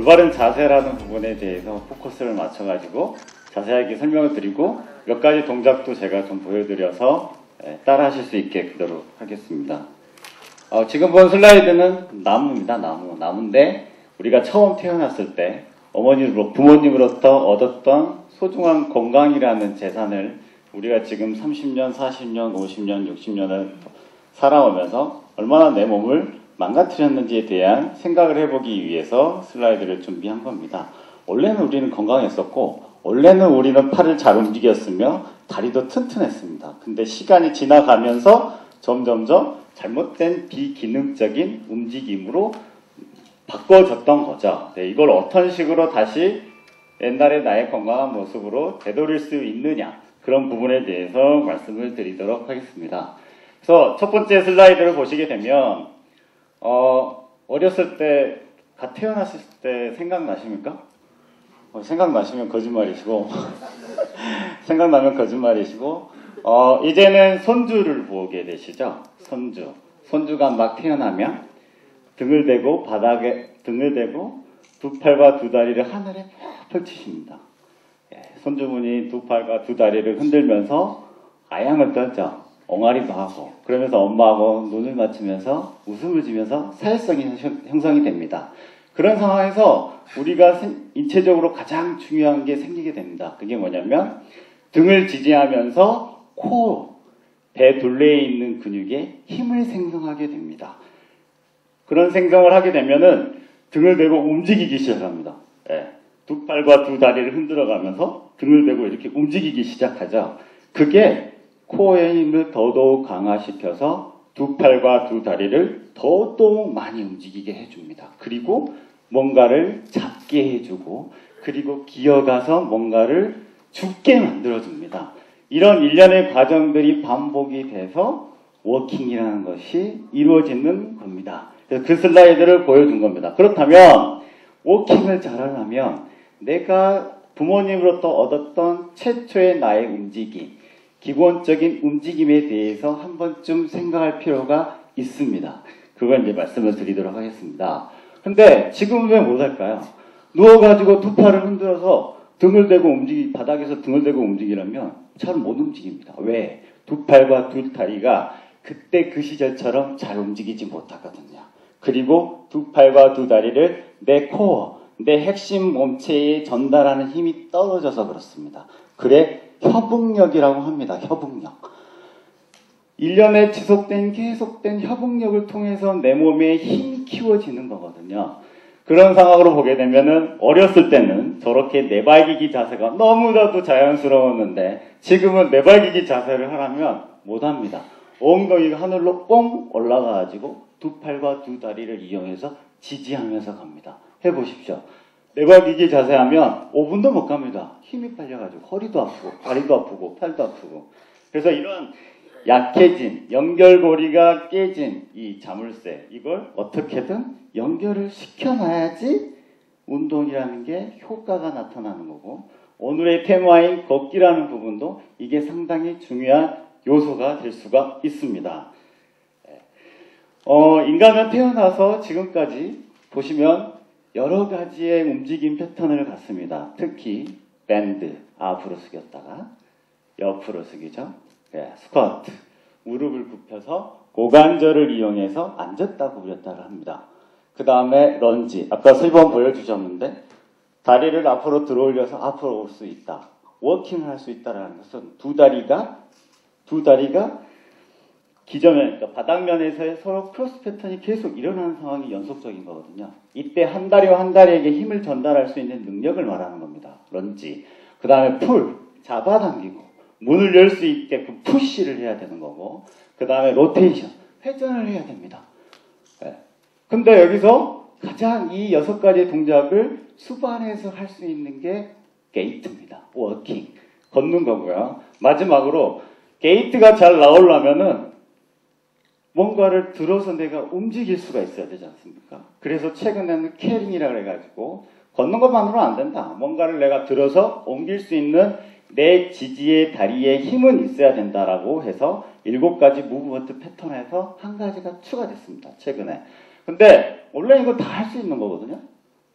올바른 자세라는 부분에 대해서 포커스를 맞춰가지고 자세하게 설명을 드리고 몇 가지 동작도 제가 좀 보여드려서 따라 하실 수 있게 하도록 하겠습니다. 지금 본 슬라이드는 나무입니다. 나무인데 우리가 처음 태어났을 때 부모님으로부터 얻었던 소중한 건강이라는 재산을 우리가 지금 30년, 40년, 50년, 60년을 살아오면서 얼마나 내 몸을 망가뜨렸는지에 대한 생각을 해보기 위해서 슬라이드를 준비한 겁니다. 원래는 우리는 건강했었고 원래는 우리는 팔을 잘 움직였으며 다리도 튼튼했습니다. 근데 시간이 지나가면서 점점점 잘못된 비기능적인 움직임으로 바꿔졌던 거죠. 이걸 어떤 식으로 다시 옛날의 나의 건강한 모습으로 되돌릴 수 있느냐, 그런 부분에 대해서 말씀을 드리도록 하겠습니다. 그래서 첫 번째 슬라이드를 보시게 되면 어렸을 때, 갓 태어났을 때 생각나십니까? 생각나시면 거짓말이시고 생각나면 거짓말이시고 이제는 손주를 보게 되시죠. 손주가 막 태어나면 등을 대고 두 팔과 두 다리를 하늘에 펼치십니다. 손주분이 두 팔과 두 다리를 흔들면서 아양을 떨죠. 엉아리도 하고, 그러면서 엄마하고 눈을 맞추면서 웃음을 지면서 사회성이 형성이 됩니다. 그런 상황에서 우리가 인체적으로 가장 중요한 게 생기게 됩니다. 그게 뭐냐면 등을 지지하면서 배 둘레에 있는 근육에 힘을 생성하게 됩니다. 그런 생성을 하게 되면은 등을 대고 움직이기 시작합니다. 두 팔과 두 다리를 흔들어가면서 등을 대고 이렇게 움직이기 시작하죠. 그게 코어의 힘을 더더욱 강화시켜서 두 팔과 두 다리를 더더욱 많이 움직이게 해줍니다. 그리고 뭔가를 잡게 해주고, 그리고 기어가서 뭔가를 죽게 만들어줍니다. 이런 일련의 과정들이 반복이 돼서 워킹이라는 것이 이루어지는 겁니다. 그래서 그 슬라이드를 보여준 겁니다. 그렇다면 워킹을 잘하려면 내가 부모님으로부터 얻었던 최초의 나의 움직임, 기본적인 움직임에 대해서 한 번쯤 생각할 필요가 있습니다. 그걸 이제 말씀을 드리도록 하겠습니다. 근데 지금은 왜 못할까요? 누워가지고 두 팔을 흔들어서 바닥에서 등을 대고 움직이려면 잘 못 움직입니다. 왜? 두 팔과 두 다리가 그때 그 시절처럼 잘 움직이지 못하거든요. 그리고 두 팔과 두 다리를 내 코어, 내 핵심 몸체에 전달하는 힘이 떨어져서 그렇습니다. 그래 협응력이라고 합니다. 협응력. 1년에 계속된 협응력을 통해서 내 몸에 힘이 키워지는 거거든요. 그런 상황으로 보게 되면은 어렸을 때는 저렇게 내발기기 자세가 너무나도 자연스러웠는데 지금은 내발기기 자세를 하려면 못합니다. 엉덩이가 하늘로 뻥 올라가가지고 두 팔과 두 다리를 이용해서 지지하면서 갑니다. 해보십시오. 내발기기 자세 하면 5분도 못 갑니다. 힘이 빨려가지고 허리도 아프고 다리도 아프고 팔도 아프고. 그래서 이런 약해진, 연결고리가 깨진 이 자물쇠, 이걸 어떻게든 연결을 시켜놔야지 운동이라는 게 효과가 나타나는 거고, 오늘의 테마인 걷기라는 부분도 이게 상당히 중요한 요소가 될 수가 있습니다. 인간은 태어나서 지금까지 보시면 여러 가지의 움직임 패턴을 갖습니다. 특히 밴드, 앞으로 숙였다가 옆으로 숙이죠. 스쿼트, 무릎을 굽혀서 고관절을 이용해서 앉았다 구부렸다를 합니다. 그 다음에 런지, 아까 설번 보여주셨는데 다리를 앞으로 들어올려서 앞으로 올 수 있다. 워킹을 할 수 있다는 것은 두 다리가 기저면, 그러니까 바닥면에서의 서로 크로스 패턴이 계속 일어나는 상황이 연속적인 거거든요. 이때 한 다리와 한 다리에게 힘을 전달할 수 있는 능력을 말하는 겁니다. 런지. 그 다음에 풀, 잡아당기고 문을 열 수 있게끔 푸시를 해야 되는 거고, 그 다음에 로테이션, 회전을 해야 됩니다. 근데 여기서 가장 이 6가지 동작을 수반해서 할 수 있는 게 게이트입니다. 워킹, 걷는 거고요. 마지막으로 게이트가 잘 나오려면은 뭔가를 들어서 내가 움직일 수가 있어야 되지 않습니까? 그래서 최근에는 캐링이라고 해가지고 걷는 것만으로는 안 된다. 뭔가를 내가 들어서 옮길 수 있는 내 지지의 다리에 힘은 있어야 된다라고 해서 7가지 무브먼트 패턴에서 한 가지가 추가됐습니다. 최근에. 근데 원래 이거 다 할 수 있는 거거든요.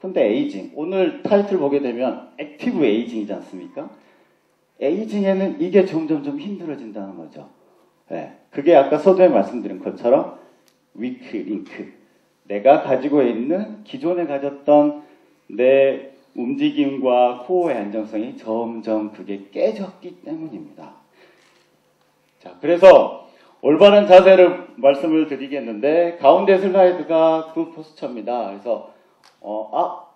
근데 에이징, 오늘 타이틀 보게 되면 액티브 에이징이지 않습니까? 에이징에는 이게 점점 힘들어진다는 거죠. 예, 그게 아까 서두에 말씀드린 것처럼 위크 링크, 내가 가지고 있는 기존에 가졌던 내 움직임과 코어의 안정성이 점점 그게 깨졌기 때문입니다. 자, 그래서 올바른 자세를 말씀을 드리겠는데 가운데 슬라이드가 그 포스처입니다. 그래서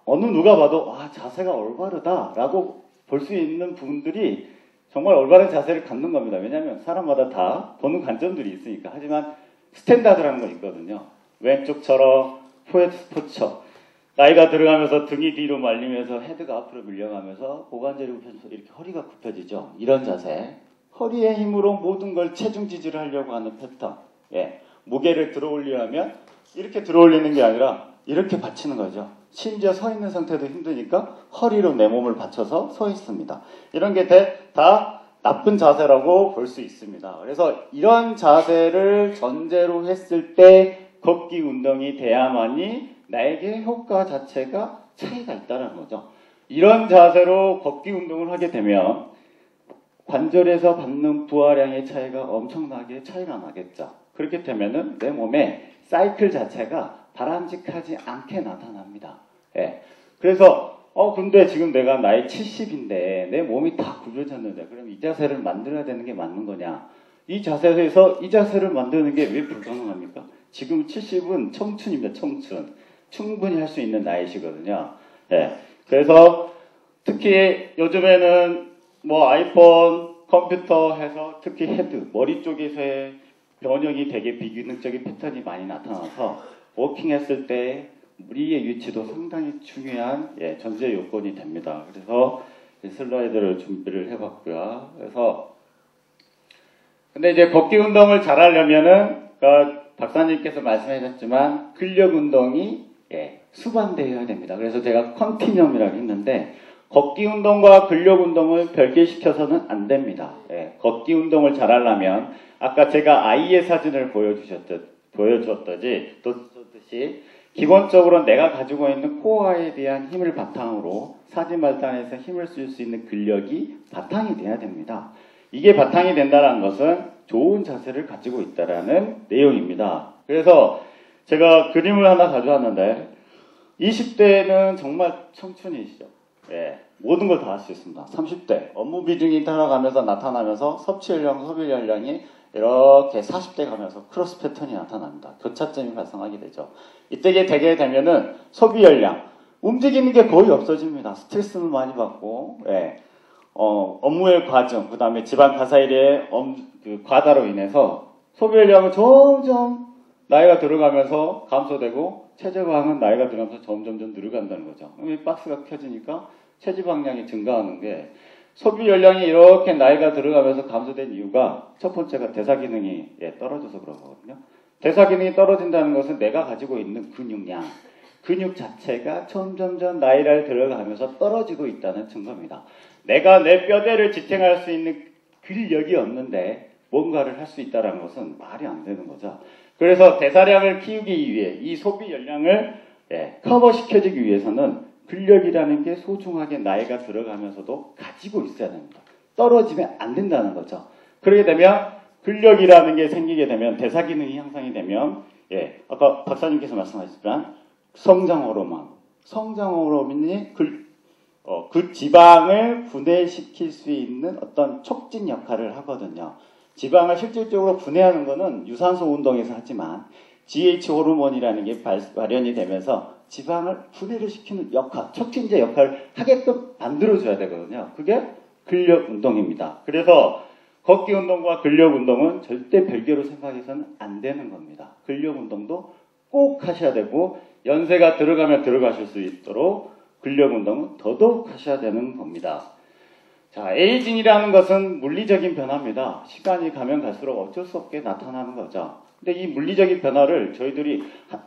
어느 누가 봐도 자세가 올바르다라고 볼 수 있는 분들이 정말 올바른 자세를 갖는 겁니다. 왜냐하면 사람마다 다 보는 관점들이 있으니까. 하지만 스탠다드라는 건 있거든요. 왼쪽처럼 포에트 포처, 나이가 들어가면서 등이 뒤로 말리면서 헤드가 앞으로 밀려가면서 고관절이 굽혀져서 이렇게 허리가 굽혀지죠. 이런 자세, 허리의 힘으로 모든 걸 체중 지지를 하려고 하는 패턴. 예, 무게를 들어올리려면 이렇게 들어올리는 게 아니라 이렇게 받치는 거죠. 심지어 서 있는 상태도 힘드니까 허리로 내 몸을 받쳐서 서 있습니다. 이런 게 다 나쁜 자세라고 볼 수 있습니다. 그래서 이런 자세를 전제로 했을 때 걷기 운동이 돼야만이 나에게 효과 자체가 차이가 있다는 거죠. 이런 자세로 걷기 운동을 하게 되면 관절에서 받는 부하량의 차이가 엄청나게 차이가 나겠죠. 그렇게 되면은 내 몸에 사이클 자체가 바람직하지 않게 나타납니다. 예. 그래서 근데 지금 내가 나이 70인데 내 몸이 다 굽어졌는데 그럼 이 자세를 만들어야 되는 게 맞는 거냐? 이 자세에서 이 자세를 만드는 게 왜 불가능합니까? 지금 70은 청춘입니다. 청춘. 충분히 할 수 있는 나이시거든요. 예. 그래서 특히 요즘에는 뭐 아이폰, 컴퓨터 해서 특히 헤드, 머리 쪽에서의 변형이 되게 비기능적인 패턴이 많이 나타나서 워킹했을 때 무리의 위치도 상당히 중요한 전제 요건이 됩니다. 그래서 슬라이드를 준비를 해봤고요. 그래서 근데 이제 걷기 운동을 잘 하려면은 박사님께서 말씀하셨지만 근력 운동이 수반되어야 됩니다. 그래서 제가 컨티뇽이라고 했는데 걷기 운동과 근력 운동을 별개시켜서는 안 됩니다. 걷기 운동을 잘 하려면 아까 제가 아이의 사진을 보여주었듯이 기본적으로 내가 가지고 있는 코어에 대한 힘을 바탕으로 사지 말단에서 힘을 쓸 수 있는 근력이 바탕이 돼야 됩니다. 이게 바탕이 된다는 것은 좋은 자세를 가지고 있다는 내용입니다. 그래서 제가 그림을 하나 가져왔는데 20대는 정말 청춘이시죠. 모든 걸 다 할 수 있습니다. 30대 업무 비중이 따라가면서 나타나면서 섭취 연령, 소비 연령이 이렇게 40대 가면서 크로스 패턴이 나타납니다. 교차점이 발생하게 되죠. 이때 되게 되면은 소비 연령, 움직이는 게 거의 없어집니다. 스트레스는 많이 받고, 업무의 과정, 그 다음에 집안 가사일의 과다로 인해서 소비 연령은 점점 나이가 들어가면서 감소되고 체지방은 나이가 들어가면서 점점 늘어간다는 거죠. 이 박스가 켜지니까 체지방량이 증가하는 게 소비 연령이 이렇게 나이가 들어가면서 감소된 이유가 첫 번째가 대사 기능이 떨어져서 그런 거거든요. 대사 기능이 떨어진다는 것은 내가 가지고 있는 근육량, 근육 자체가 점점 나이를 들어가면서 떨어지고 있다는 증거입니다. 내가 내 뼈대를 지탱할 수 있는 근력이 없는데 뭔가를 할 수 있다는 것은 말이 안 되는 거죠. 그래서 대사량을 키우기 위해 이 소비 연령을 커버시켜주기 위해서는 근력이라는 게 소중하게 나이가 들어가면서도 가지고 있어야 됩니다. 떨어지면 안 된다는 거죠. 그렇게 되면 근력이라는 게 생기게 되면 대사 기능이 향상이 되면 아까 박사님께서 말씀하셨지만 성장 호르몬이 그 지방을 분해시킬 수 있는 어떤 촉진 역할을 하거든요. 지방을 실질적으로 분해하는 것은 유산소 운동에서 하지만 GH 호르몬이라는 게 발현이 되면서 지방을 분해를 시키는 역할, 촉진제 역할을 하게끔 만들어줘야 되거든요. 그게 근력 운동입니다. 그래서 걷기 운동과 근력 운동은 절대 별개로 생각해서는 안 되는 겁니다. 근력 운동도 꼭 하셔야 되고 연세가 들어가면 들어가실 수 있도록 근력 운동은 더더욱 하셔야 되는 겁니다. 자, 에이징이라는 것은 물리적인 변화입니다. 시간이 가면 갈수록 어쩔 수 없게 나타나는 거죠. 근데 이 물리적인 변화를 저희들이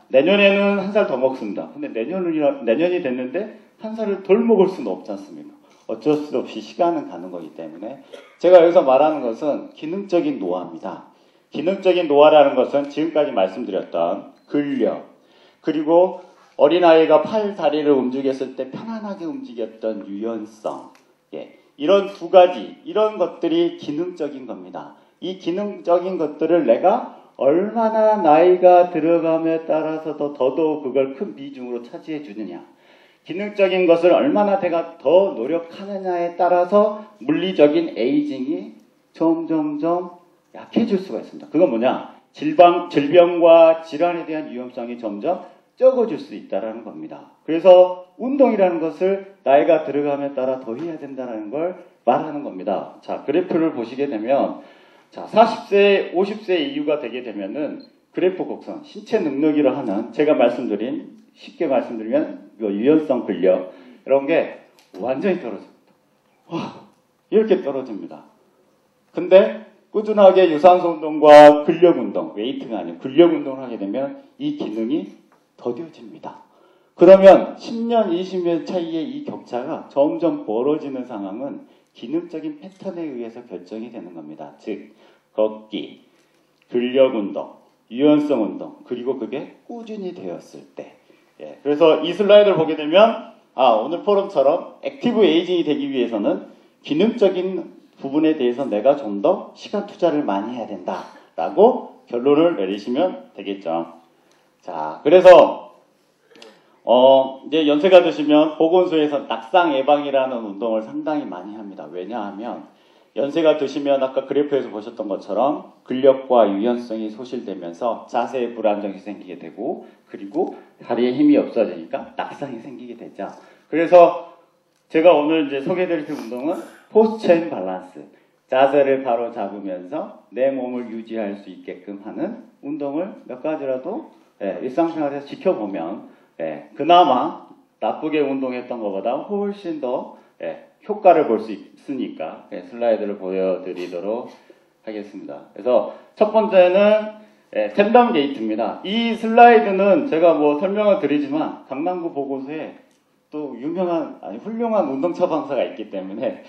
내년에는 한 살 더 먹습니다. 근데 내년이 됐는데 한 살을 덜 먹을 수는 없지 않습니까? 어쩔 수 없이 시간은 가는 거기 때문에 제가 여기서 말하는 것은 기능적인 노화입니다. 기능적인 노화라는 것은 지금까지 말씀드렸던 근력 그리고 어린아이가 팔, 다리를 움직였을 때 편안하게 움직였던 유연성. 예. 이런 두 가지, 이런 것들이 기능적인 겁니다. 이 기능적인 것들을 내가 얼마나 나이가 들어감에 따라서도 더더욱 그걸 큰 비중으로 차지해 주느냐. 기능적인 것을 얼마나 내가 더 노력하느냐에 따라서 물리적인 에이징이 점점점 약해질 수가 있습니다. 그건 뭐냐? 질병과 질환에 대한 위험성이 점점 적어질 수 있다는 겁니다. 그래서 운동이라는 것을 나이가 들어감에 따라 더 해야 된다는 걸 말하는 겁니다. 자, 그래프를 보시게 되면 자, 40세, 50세 이후가 되게 되면은 그래프 곡선, 신체 능력이라 하는 제가 쉽게 말씀드리면 유연성 근력 이런 게 완전히 떨어집니다. 와, 이렇게 떨어집니다. 근데 꾸준하게 유산소 운동과 근력 운동, 웨이트가 아니고 근력 운동을 하게 되면 이 기능이 더뎌집니다. 그러면 10년, 20년 차이의 이 격차가 점점 벌어지는 상황은 기능적인 패턴에 의해서 결정이 되는 겁니다. 즉, 걷기, 근력 운동, 유연성 운동, 그리고 그게 꾸준히 되었을 때. 예, 그래서 이 슬라이드를 보게 되면, 오늘 포럼처럼 액티브 에이징이 되기 위해서는 기능적인 부분에 대해서 내가 좀 더 시간 투자를 많이 해야 된다라고 결론을 내리시면 되겠죠. 자, 그래서 이제 연세가 드시면 보건소에서 낙상 예방이라는 운동을 상당히 많이 합니다. 왜냐하면 연세가 드시면 아까 그래프에서 보셨던 것처럼 근력과 유연성이 소실되면서 자세에 불안정이 생기게 되고 그리고 다리에 힘이 없어지니까 낙상이 생기게 되죠. 그래서 제가 오늘 이제 소개드릴 운동은 포스체인 밸런스, 자세를 바로 잡으면서 내 몸을 유지할 수 있게끔 하는 운동을 몇 가지라도 일상생활에서 지켜보면 그나마 나쁘게 운동했던 것보다 훨씬 더 효과를 볼 수 있으니까 슬라이드를 보여드리도록 하겠습니다. 그래서 첫 번째는 텐덤 게이트입니다. 이 슬라이드는 제가 뭐 설명을 드리지만 강남구 보건소에 또 훌륭한 운동 처방사가 있기 때문에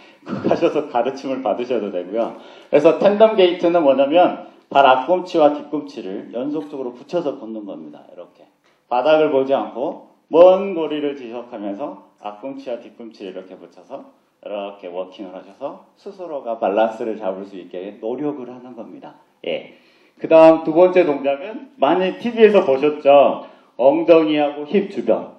가셔서 가르침을 받으셔도 되고요. 그래서 텐덤 게이트는 뭐냐면 발 앞꿈치와 뒤꿈치를 연속적으로 붙여서 걷는 겁니다. 이렇게 바닥을 보지 않고 먼 거리를 지속하면서 앞꿈치와 뒤꿈치를 이렇게 붙여서 이렇게 워킹을 하셔서 스스로가 밸런스를 잡을 수 있게 노력을 하는 겁니다. 예. 그 다음 두 번째 동작은 많이 TV에서 보셨죠? 엉덩이하고 힙 주변,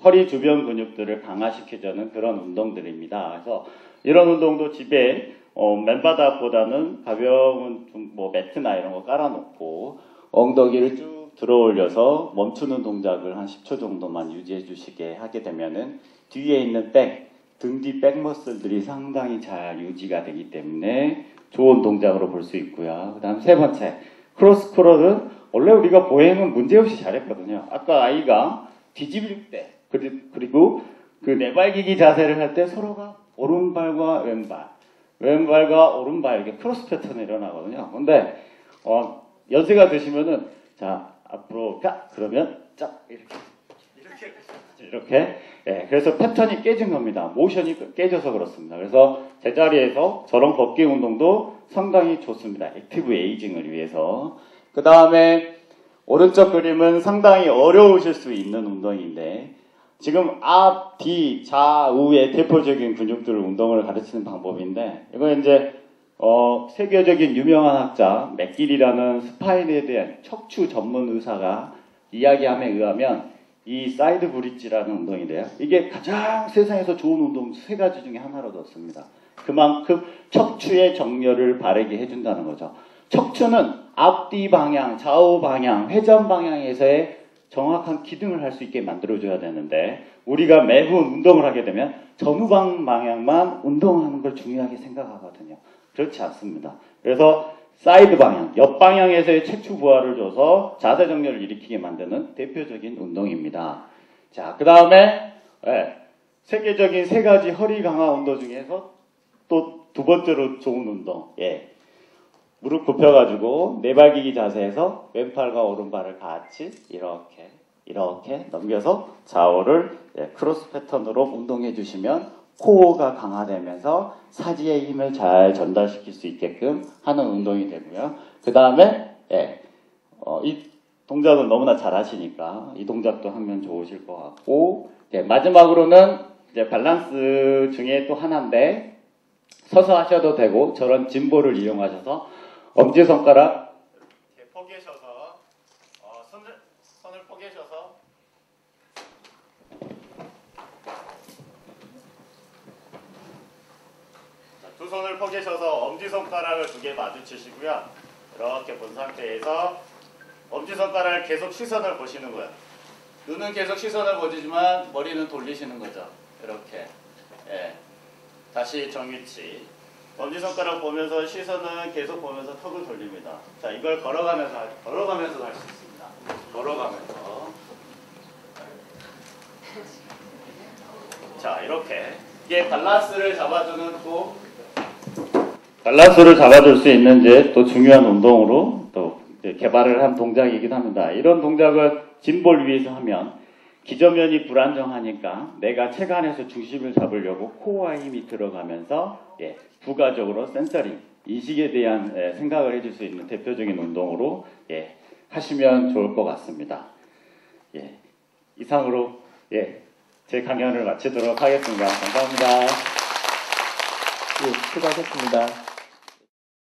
허리 주변 근육들을 강화시켜주는 그런 운동들입니다. 그래서 이런 운동도 집에 맨바닥보다는 가벼운 뭐 매트나 이런 거 깔아놓고 엉덩이를 쭉 들어 올려서 멈추는 동작을 한 10초 정도만 유지해 주시게 하게 되면은 뒤에 있는 등 뒤 백 머슬들이 상당히 잘 유지가 되기 때문에 좋은 동작으로 볼 수 있고요. 그 다음 세 번째, 크로스 크롤은 원래 우리가 보행은 문제없이 잘했거든요. 아까 아이가 뒤집을 때, 그리고 그 내발기기 자세를 할 때 서로가 오른발과 왼발과 오른발 이렇게 크로스 패턴이 일어나거든요. 근데 연세가 드시면은 자 앞으로 가 그러면 쫙 이렇게 그래서 패턴이 깨진 겁니다. 모션이 깨져서 그렇습니다. 그래서 제자리에서 저런 걷기 운동도 상당히 좋습니다. 액티브 에이징을 위해서. 그 다음에 오른쪽 그림은 상당히 어려우실 수 있는 운동인데 지금 앞, 뒤, 좌우의 대표적인 근육들 운동을 가르치는 방법인데 이건 이제 세계적인 유명한 학자 맥길이라는 스파인에 대한 척추 전문 의사가 이야기함에 의하면 이 사이드 브릿지라는 운동인데요. 이게 가장 세상에서 좋은 운동 세 가지 중에 하나로 넣습니다. 그만큼 척추의 정렬을 바르게 해준다는 거죠. 척추는 앞뒤 방향, 좌우 방향, 회전 방향에서의 정확한 기능을 할 수 있게 만들어줘야 되는데 우리가 매번 운동을 하게 되면 전후방 방향만 운동하는 걸 중요하게 생각하거든요. 그렇지 않습니다. 그래서 사이드 방향, 옆 방향에서의 척추 부하를 줘서 자세 정렬을 일으키게 만드는 대표적인 운동입니다. 자, 그 다음에 세계적인 세 가지 허리 강화 운동 중에서 또 두 번째로 좋은 운동, 무릎 굽혀가지고 내발기기 자세에서 왼팔과 오른발을 같이 이렇게 넘겨서 좌우를 크로스 패턴으로 운동해 주시면 코어가 강화되면서 사지의 힘을 잘 전달시킬 수 있게끔 하는 운동이 되고요. 그 다음에 이 동작은 너무나 잘 하시니까 이 동작도 하면 좋으실 것 같고, 마지막으로는 이제 밸런스 중에 또 하나인데, 서서 하셔도 되고, 저런 짐볼을 이용하셔서 엄지손가락 이렇게 포개셔서, 손을 포개셔서, 두 손을 포개셔서 엄지손가락을 두 개 마주치시고요. 이렇게 본 상태에서 엄지손가락을 계속 시선을 보시는 거예요. 눈은 계속 시선을 보지만 머리는 돌리시는 거죠. 이렇게. 예. 다시 정위치. 엄지손가락 보면서 시선은 계속 보면서 턱을 돌립니다. 자, 이걸 걸어가면서 할 수 있습니다. 걸어가면서. 자, 이렇게. 이게 밸런스를 잡아주는 밸런스를 잡아줄 수 있는 이제 또 중요한 운동으로 또 개발을 한 동작이기도 합니다. 이런 동작을 짐볼 위에서 하면 기저면이 불안정하니까 내가 체간에서 중심을 잡으려고 코어와 힘이 들어가면서 부가적으로 센서링, 인식에 대한 생각을 해줄 수 있는 대표적인 운동으로 하시면 좋을 것 같습니다. 이상으로 제 강연을 마치도록 하겠습니다. 감사합니다. 수고하셨습니다.